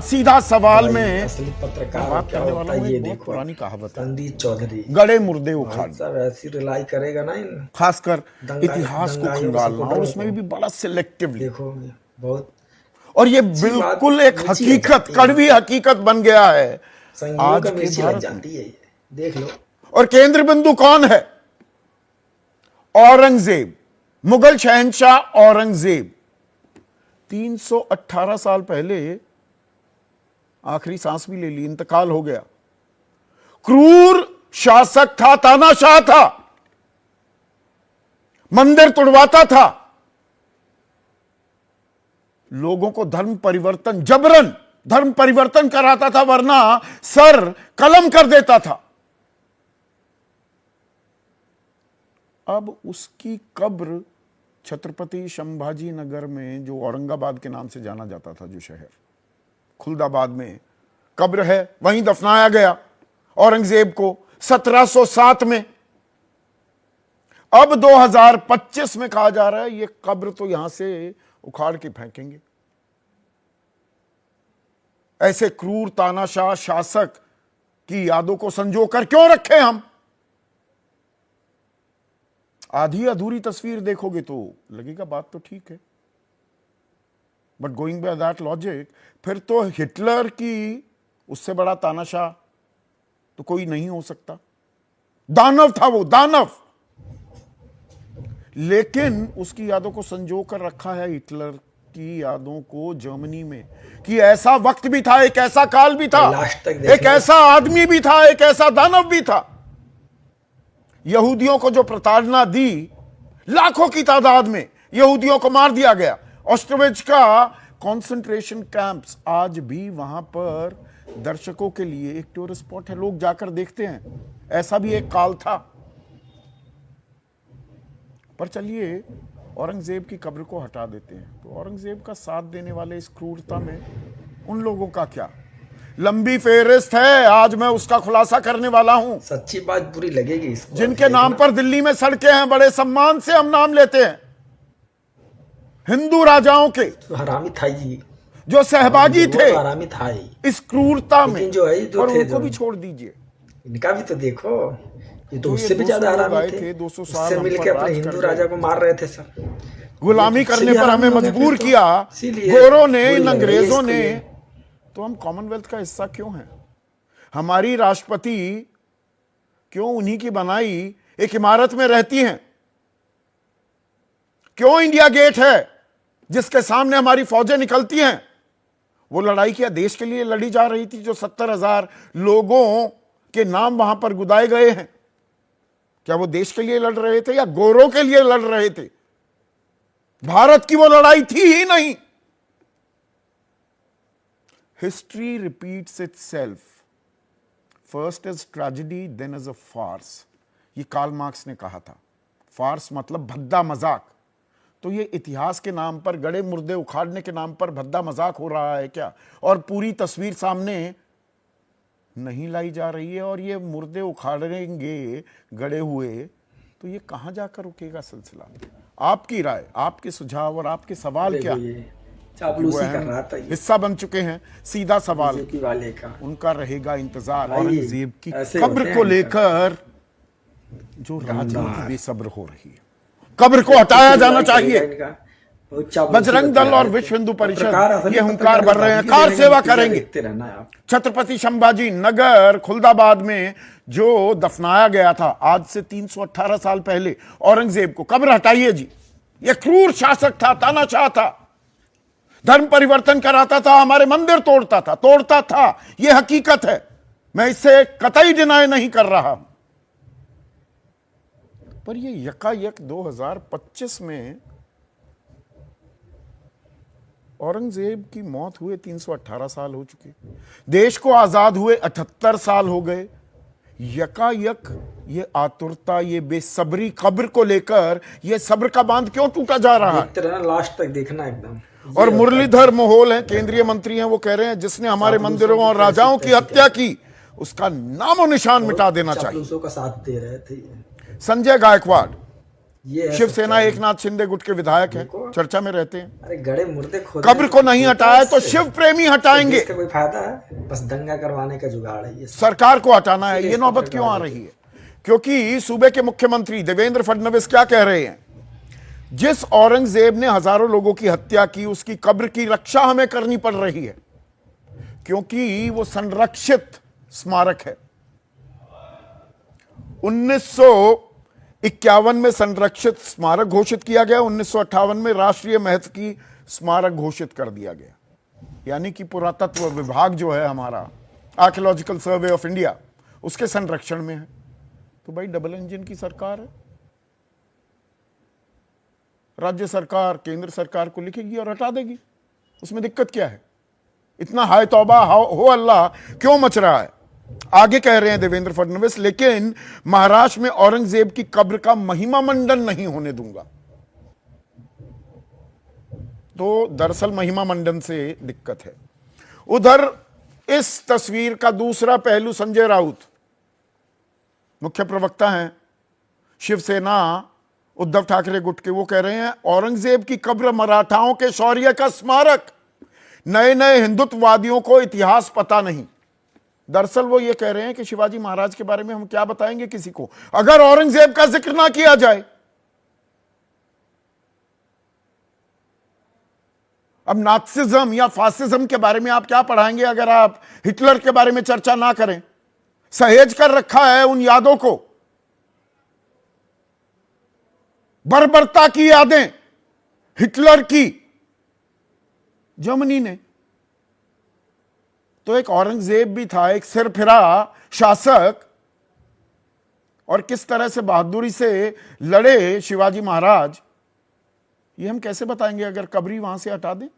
सीधा सवाल में असली पत्रकार बात क्या करने होता वाला है हूँ। ये एक बहुत देखो। पुरानी कहावत है, संदीप चौधरी गड़े मुर्दे उखाड़, सब ऐसी रिलाई करेगा ना इन खासकर दंगा इतिहास को दंगाइयों के खंगालना, और सपोर्टरों उसमें को। भी बड़ा सिलेक्टिवली। देखो बहुत और ये अच्छी बात बिल्कुल एक नीची लग हकीकत, जाती है। कड़वी हकीकत बन गया है संगियों का आज के मिर्ची लग भारत में। जाती है ये, देख लो। और केंद्र बिंदु कौन है? औरंगजेब, मुगल शहंशाह औरंगजेब। 318 साल पहले आखिरी सांस भी ले ली, इंतकाल हो गया। क्रूर शासक था, तानाशाह था, मंदिर तुड़वाता था, लोगों को धर्म परिवर्तन, जबरन धर्म परिवर्तन कराता था, वरना सर कलम कर देता था। अब उसकी कब्र छत्रपति संभाजी नगर में, जो औरंगाबाद के नाम से जाना जाता था, जो शहर खुलदाबाद में कब्र है, वहीं दफनाया गया औरंगजेब को 1707 में। अब 2025 में कहा जा रहा है ये कब्र तो यहां से उखाड़ के फेंकेंगे। ऐसे क्रूर तानाशाह शासक की यादों को संजोकर क्यों रखें हम? आधी अधूरी तस्वीर देखोगे तो लगेगा बात तो ठीक है, but going by that logic, फिर तो हिटलर की उससे बड़ा तानाशाह तो कोई नहीं हो सकता। दानव था वो, दानव। लेकिन उसकी यादों को संजो कर रखा है, हिटलर की यादों को जर्मनी में, कि ऐसा वक्त भी था, एक ऐसा काल भी था, एक ऐसा आदमी भी था, एक ऐसा दानव भी था। यहूदियों को जो प्रताड़ना दी, लाखों की तादाद में यहूदियों को मार दिया गया। ऑस्ट्रिच का कंसंट्रेशन कैंप्स आज भी वहां पर दर्शकों के लिए एक टूरिस्ट स्पॉट है, लोग जाकर देखते हैं। ऐसा भी एक काल था। पर चलिए औरंगजेब की कब्र को हटा देते हैं, तो औरंगजेब का साथ देने वाले इस क्रूरता में उन लोगों का क्या? लंबी फेहरिस्त है, आज मैं उसका खुलासा करने वाला हूं। सच्ची बात बुरी लगेगी इसको। जिनके नाम पर दिल्ली में सड़कें हैं, बड़े सम्मान से हम नाम लेते हैं, हिंदू राजाओं के, तो हरामी था जी, जो सहभागी थे हरामी था ही इस क्रूरता में, जो है, जो और थे, उनको भी छोड़ दीजिए। इनका भी तो देखो, ये तो तो उससे ये भी ज्यादा 200 लोग हरामी आए थे। 200 साल उससे हम मिलके पर अपने राज हिंदू कर राजा गए। को मार रहे थे सर। गुलामी करने पर हमें मजबूर किया इसीलिए गोरों ने, इन बुरी लग रही है अंग्रेजों इसको ने। ये। तो हम कॉमनवेल्थ का हिस्सा क्यों हैं? हमारी राष्ट्रपति क्यों उन्हीं की बनाई एक इमारत में रहती हैं? क्यों इंडिया गेट है जिसके सामने हमारी फौजें निकलती हैं? वो लड़ाई क्या देश के लिए लड़ी जा रही थी, जो 70,000 लोगों के नाम वहां पर गुदाए गए हैं? क्या वो देश के लिए लड़ रहे थे या गोरों के लिए लड़ रहे थे? भारत की वो लड़ाई थी ही नहीं। History repeats itself, first as tragedy then as a farce. ये कार्ल मार्क्स ने कहा था। फार्स मतलब भद्दा मजाक। तो ये इतिहास के नाम पर, गड़े मुर्दे उखाड़ने के नाम पर भद्दा मजाक हो रहा है क्या? और पूरी तस्वीर सामने नहीं लाई जा रही है। और ये मुर्दे उखाड़ेंगे गड़े हुए, तो ये कहां जाकर रुकेगा सिलसिला? आपकी राय, आपके सुझाव और आपके सवाल क्या? चापलूसी कर रहा था ये हिस्सा बन चुके हैं सीधा सवाल बीजेपी वाले का। उनका रहेगा इंतजार। भाई, औरंगजेब की ऐसे कब्र होते को हैं लेकर जो राजनीति बेसब्र हो रही है, कब्र को हटाया जाना चाहिए। बजरंग दल और विश्व हिंदू परिषद ये हुंकार भर रहे हैं, कार सेवा करेंगे। छत्रपति संभाजी नगर खुलदाबाद में जो दफनाया गया था आज से 318 साल पहले औरंगजेब को, कब्र हटाइए जी। ये क्रूर शासक था, तानाशाह था, धर्म परिवर्तन कराता था, हमारे मंदिर तोड़ता था। यह हकीकत है, मैं इससे कतई डिनाय नहीं कर रहा। पर यह यकायक 2025 में औरंगजेब की मौत हुए 318 साल हो चुके, देश को आजाद हुए 78 साल हो गए। यकायक ये आतुरता, ये बेसब्री कब्र को लेकर, ये सब्र का बांध क्यों टूटा जा रहा है? लास्ट तक देखना एकदम। और मुरलीधर मोहोल हैं, केंद्रीय मंत्री हैं, वो कह रहे हैं जिसने हमारे मंदिरों और राजाओं की हत्या की उसका नामो निशान मिटा देना चाहिए। का साथ दे रहे थे संजय गायकवाड़ ये है शिवसेना सच्चाई। एकनाथ शिंदे गुट के विधायक हैं, देखो। चर्चा में रहते हैं। अरे गड़े मुर्दे खोद कब्र को नहीं हटाया तो शिव प्रेमी हटाएंगे। इसका कोई फायदा है? बस दंगा करवाने का जुगाड़ है ये सब। सरकार को हटाना है। इसीलिए ये इसको नौबत क्यों आ भड़का रही है? क्योंकि सूबे के मुख्यमंत्री देवेंद्र फडणवीस क्या कह रहे हैं? जिस औरंगजेब ने हजारों लोगों की हत्या की, उसकी कब्र की रक्षा हमें करनी पड़ रही है, क्योंकि वो संरक्षित स्मारक है। 1951 में संरक्षित स्मारक घोषित किया गया, 1958 में राष्ट्रीय महत्व की स्मारक घोषित कर दिया गया। यानी कि पुरातत्व विभाग जो है हमारा, आर्कियोलॉजिकल सर्वे ऑफ इंडिया, उसके संरक्षण में है। तो भाई डबल इंजन की सरकार है। राज्य सरकार केंद्र सरकार को लिखेगी और हटा देगी, उसमें दिक्कत क्या है? इतना हाय तौबा हो अल्लाह क्यों मच रहा है? आगे कह रहे हैं देवेंद्र फडणवीस, लेकिन महाराष्ट्र में औरंगजेब की कब्र का महिमा मंडन नहीं होने दूंगा। तो दरअसल महिमा मंडन से दिक्कत है। उधर इस तस्वीर का दूसरा पहलू संजय राउत, मुख्य प्रवक्ता हैं शिवसेना उद्धव ठाकरे गुट के, वो कह रहे हैं औरंगजेब की कब्र मराठाओं के शौर्य का स्मारक, नए नए हिंदुत्ववादियों को इतिहास पता नहीं। दरअसल वो ये कह रहे हैं कि शिवाजी महाराज के बारे में हम क्या बताएंगे किसी को अगर औरंगजेब का जिक्र ना किया जाए। अब नात्सिज्म या फासिज्म के बारे में आप क्या पढ़ाएंगे अगर आप हिटलर के बारे में चर्चा ना करें? सहेज कर रखा है उन यादों को, बर्बरता की यादें हिटलर की जर्मनी ने। तो एक औरंगजेब भी था, एक सिरफिरा शासक, और किस तरह से बहादुरी से लड़े शिवाजी महाराज, ये हम कैसे बताएंगे अगर कब्री वहां से हटा दें?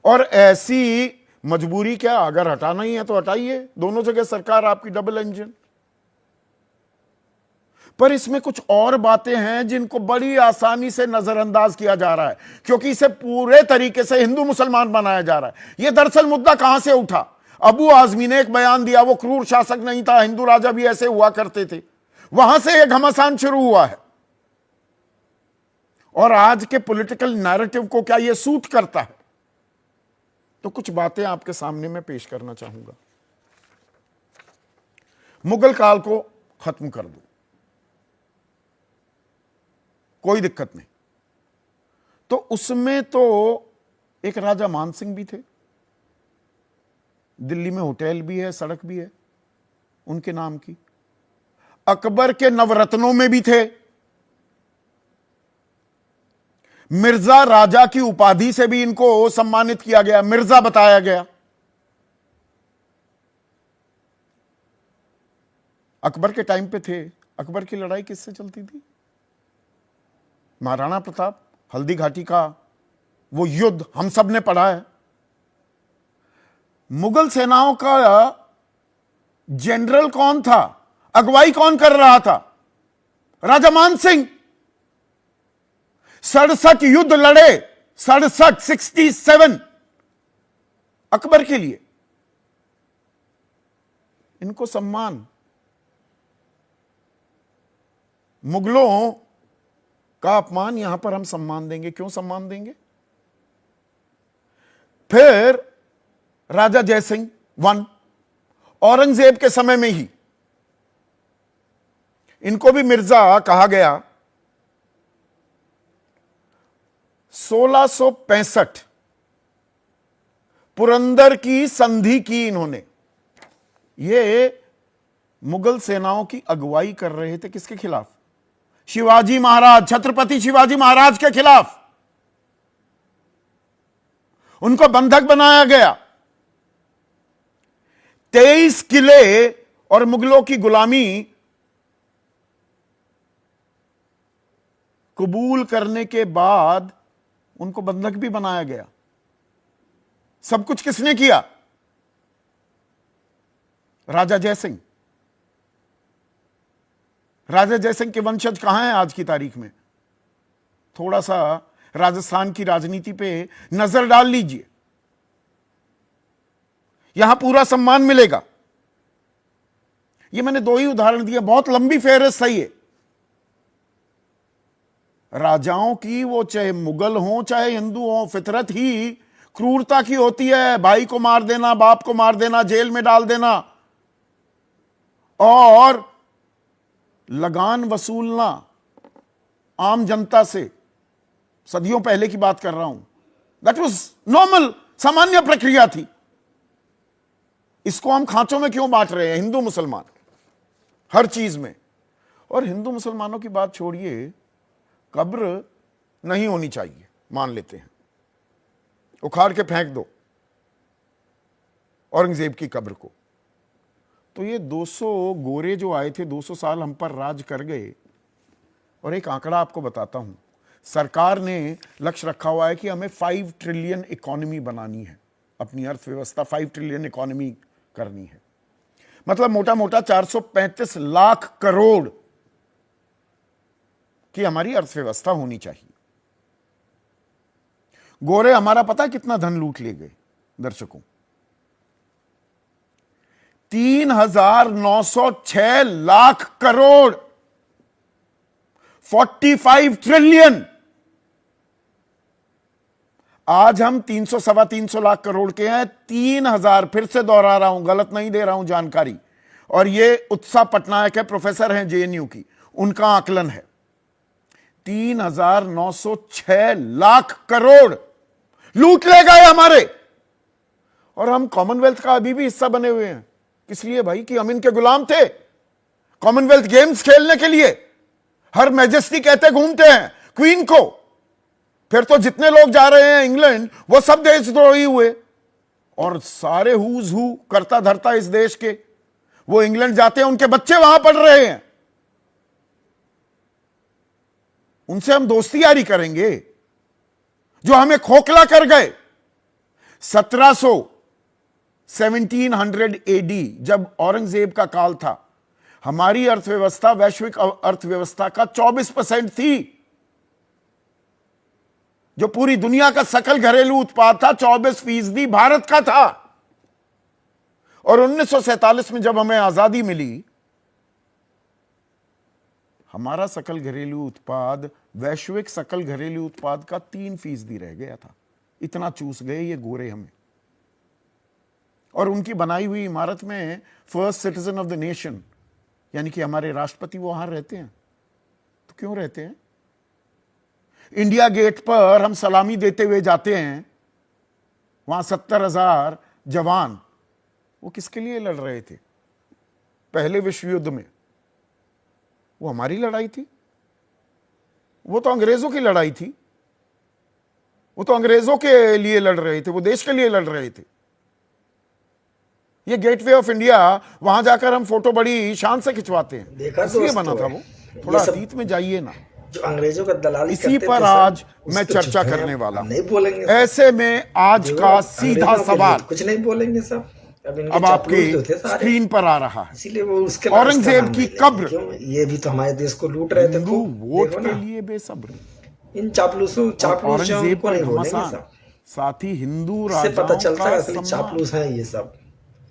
और ऐसी मजबूरी क्या, अगर हटाना ही है तो हटाइए। दोनों जगह सरकार आपकी डबल इंजन। पर इसमें कुछ और बातें हैं जिनको बड़ी आसानी से नजरअंदाज किया जा रहा है, क्योंकि इसे पूरे तरीके से हिंदू मुसलमान बनाया जा रहा है। यह दरअसल मुद्दा कहां से उठा? अबू आजमी ने एक बयान दिया, वो क्रूर शासक नहीं था, हिंदू राजा भी ऐसे हुआ करते थे, वहां से यह घमासान शुरू हुआ है। और आज के पॉलिटिकल नैरेटिव को क्या यह सूट करता है? तो कुछ बातें आपके सामने मैं पेश करना चाहूंगा। मुगल काल को खत्म कर दो, कोई दिक्कत नहीं। तो उसमें तो एक राजा मानसिंह भी थे, दिल्ली में होटल भी है, सड़क भी है उनके नाम की। अकबर के नवरत्नों में भी थे। मिर्जा राजा की उपाधि से भी इनको सम्मानित किया गया, मिर्जा बताया गया। अकबर के टाइम पे थे। अकबर की लड़ाई किससे चलती थी? महाराणा प्रताप, हल्दी घाटी का वो युद्ध हम सब ने पढ़ा है। मुगल सेनाओं का जनरल कौन था, अगुवाई कौन कर रहा था? राजा मानसिंह। 67 युद्ध लड़े, 67 अकबर के लिए। इनको सम्मान। मुगलों का अपमान, यहां पर हम सम्मान देंगे। क्यों सम्मान देंगे? फिर राजा जयसिंह 1, औरंगजेब के समय में ही इनको भी मिर्जा कहा गया। 1665 पुरंदर की संधि की इन्होंने। ये मुगल सेनाओं की अगुवाई कर रहे थे किसके खिलाफ? शिवाजी महाराज, छत्रपति शिवाजी महाराज के खिलाफ। उनको बंधक बनाया गया। 23 किले और मुगलों की गुलामी कबूल करने के बाद उनको बंधक भी बनाया गया। सब कुछ किसने किया? राजा जयसिंह। राजा जयसिंह के वंशज कहां हैं आज की तारीख में? थोड़ा सा राजस्थान की राजनीति पे नजर डाल लीजिए, यहां पूरा सम्मान मिलेगा। ये मैंने 2 ही उदाहरण दिए, बहुत लंबी फेहरिस्त है ये। राजाओं की, वो चाहे मुगल हो चाहे हिंदू हो, फितरत ही क्रूरता की होती है। भाई को मार देना, बाप को मार देना, जेल में डाल देना और लगान वसूलना आम जनता से। सदियों पहले की बात कर रहा हूं। दैट वाज नॉर्मल, सामान्य प्रक्रिया थी। इसको हम खांचों में क्यों बांट रहे हैं, हिंदू मुसलमान, हर चीज में। और हिंदू मुसलमानों की बात छोड़िए, कब्र नहीं होनी चाहिए, मान लेते हैं, उखाड़ के फेंक दो औरंगजेब की कब्र को। तो ये 200 गोरे जो आए थे, 200 साल हम पर राज कर गए। और एक आंकड़ा आपको बताता हूं, सरकार ने लक्ष्य रखा हुआ है कि हमें 5 ट्रिलियन इकोनॉमी बनानी है, अपनी अर्थव्यवस्था 5 ट्रिलियन इकोनॉमी करनी है। मतलब मोटा मोटा 435 लाख करोड़ की हमारी अर्थव्यवस्था होनी चाहिए। गोरे हमारा पता कितना धन लूट ले गए दर्शकों? 3,906 लाख करोड़, 45 ट्रिलियन। आज हम 300 सवा 300 लाख करोड़ के हैं। 3,000, फिर से दोहरा रहा हूं, गलत नहीं दे रहा हूं जानकारी, और ये उत्साह पटनायक है, प्रोफेसर हैं जेएनयू की, उनका आकलन है 3,906 लाख करोड़ लूट ले गए हमारे। और हम कॉमनवेल्थ का अभी भी हिस्सा बने हुए हैं। किस लिए भाई? कि हम इनके गुलाम थे। कॉमनवेल्थ गेम्स खेलने के लिए हर मैजेस्टी कहते घूमते हैं क्वीन को। फिर तो जितने लोग जा रहे हैं इंग्लैंड, वो सब देशद्रोही हुए। और सारे हुज हु करता धरता इस देश के, वो इंग्लैंड जाते हैं, उनके बच्चे वहां पढ़ रहे हैं। उनसे हम दोस्ती यारी करेंगे जो हमें खोखला कर गए। 1700 एडी जब औरंगजेब का काल था, हमारी अर्थव्यवस्था वैश्विक अर्थव्यवस्था का 24% थी। जो पूरी दुनिया का सकल घरेलू उत्पाद था, 24% भारत का था। और 1947 में जब हमें आजादी मिली, हमारा सकल घरेलू उत्पाद वैश्विक सकल घरेलू उत्पाद का 3% रह गया था। इतना चूस गए ये गोरे हमें। और उनकी बनाई हुई इमारत में first citizen of the nation, यानी कि हमारे राष्ट्रपति, वो वहां रहते हैं। तो क्यों रहते हैं? इंडिया गेट पर हम सलामी देते हुए जाते हैं, वहां 70,000 जवान, वो किसके लिए लड़ रहे थे पहले विश्व युद्ध में? वो हमारी लड़ाई थी। वो तो अंग्रेजों की लड़ाई थी। वो तो अंग्रेजों के लिए लड़ रहे थे, वो देश के लिए लड़ रहे थे। ये गेटवे ऑफ इंडिया, वहां जाकर हम फोटो बड़ी शान से खिंचवाते हैं। इसलिए बना था वो। थोड़ा अतीत में जाइए ना, जो अंग्रेजों का दलाली इसी पर आज मैं चर्चा करने वाला हूं। नहीं बोलेंगे ऐसे में आज का सीधा सवाल कुछ नहीं बोलेंगे सब। अब आपके स्क्रीन पर आ रहा है। इसीलिए वो उसके औरंगजेब की कब्र। ये भी तो हमारे देश को लूट रहे थे। हिंदू वोट के लिए बेसब्र, इन चापलूसों औरंगजेब को पर नहीं बोलेंगे घमासान, सब। साथ ही हिंदू इससे पता राजाओं चलता का है असली सम्मान, चापलूस हैं ये सब,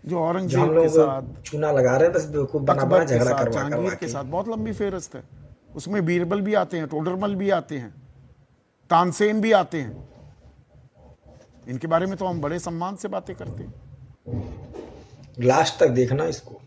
जो जो हम औरंगजेब लोग के साथ, चूना लगा रहे हैं बस बेवकूफ बना अकबर के झगड़ा साथ, करवा जहांगीर के साथ। बहुत लंबी फेहरिस्त है। उसमें बीरबल भी आते हैं, टोडरमल भी आते हैं, तानसेन भी आते हैं। इनके बारे में तो हम बड़े सम्मान से बातें करते हैं। लास्ट तक देखना इसको।